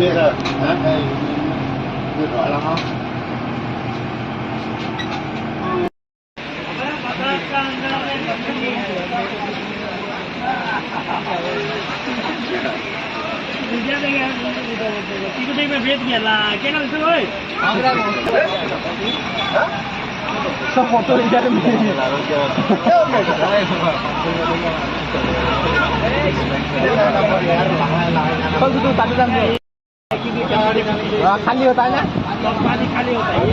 那个就软了哈。तिको चाहिँ बेच गेला के गर्छु ओइ सब फोटो इधर में कल तो ताकि जान खाली होता है ना पानी खाली होता है